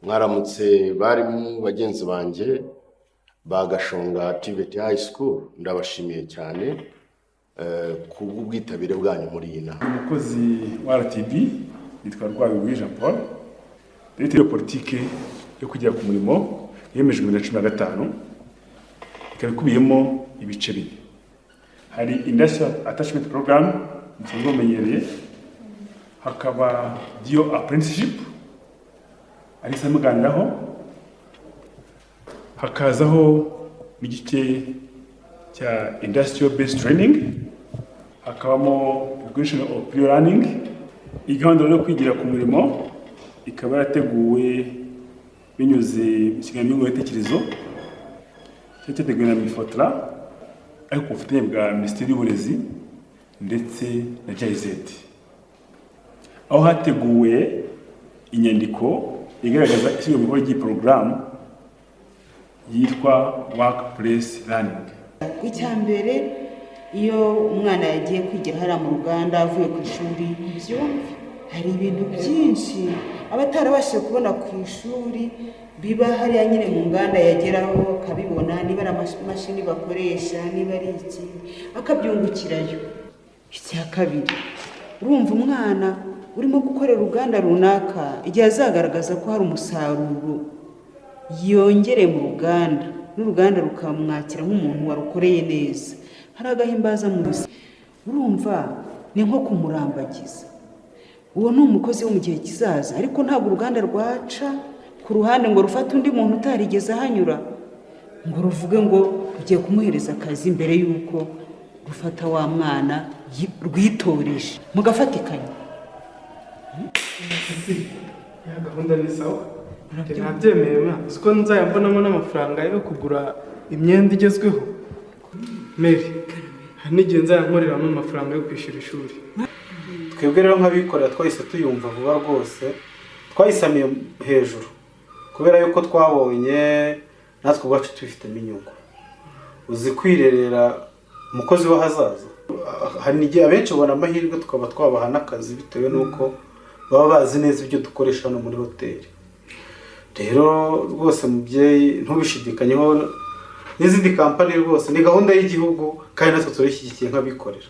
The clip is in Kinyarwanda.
mwaramutse barimu bagenzi banjye ba Gashonga TVET School, ndabashimiye cyane ku bw'ubwitabire bwanyu muri iyi nama. Umukozi wa RTB yitwa Rwanda Jean Paul, leta ya politike yo kugera ku murimo yemejwe mu 2015 ikaba ikubiyemo ibice bibiri. Hari Industrial Attachment Program nsanzwe menyereye, hakaba Dio Apprenticeship ari samuganiraho, hakazaho n'igice cya Industrial Based Training, hakabamo Vocational Learning. Igahunda yo kwigira ku murimo ikaba yateguwe binyuze mu kiganiro n'ibitekerezo cyateguwe na Mifotra ariko ku bufatanye bwa Minisiteri y'Uburezi ndetse na GIZ, aho hateguwe inyandiko igaragaza ishyirwa mu bikorwa ry'iyi porogaramu yitwa Workplace Learning. Icyambere, iyo umwana yagiye kwigira hariya mu Rwanda avuye ku ishuri, hari ibintu byinshi abatarabashije kubona ku ishuri biba hariya nyine mu nganda yageraho akabibona, niba ari amashini bakoresha, niba ari iki akabyungukirayo. Icya kabiri, urumva umwana urimo gukorera uruganda runaka igihe azagaragaza ko hari umusaruro yongereye mu ruganda n'uruganda rukamwakira nk'umuntu warukoreye neza, hari agahimbaza mu bisi, urumva ni nko kumurambagiza. Uwo ni umukozi wo mu gihe kizaza, ariko ntabwo uruganda rwaca ku ruhande ngo rufate undi muntu utarigeze ahanyura ngo ruvuge ngo rugiye kumuhereza akazi mbere y'uko rufata wa mwana rwitoreje mugafatikanya. Ya gahunda ni sawa, nabyemeye siko nzayambonamo n'amafaranga yo kugura imyenda igezweho. Mary, n'igihe nzayankoreramo amafaranga yo kwishyura ishuri. Twebwe rero nk'abikorera twahise tuyumva vuba rwose, twayisamiye hejuru kubera yuko twabonye natwe ubwacu tubifitemo inyungu. Uzi kwirerera umukozi w'ahazaza, hari igihe abenshi ubona amahirwe tukaba twabaha n'akazi bitewe n'uko baba bazi neza ibyo dukoresha hano muri hoteli. Rero rwose mubyeyi ntubishidikanyeho, n'izindi kampani rwose ni gahunda y'igihugu kandi natwe turishyigikiye nk'abikorera.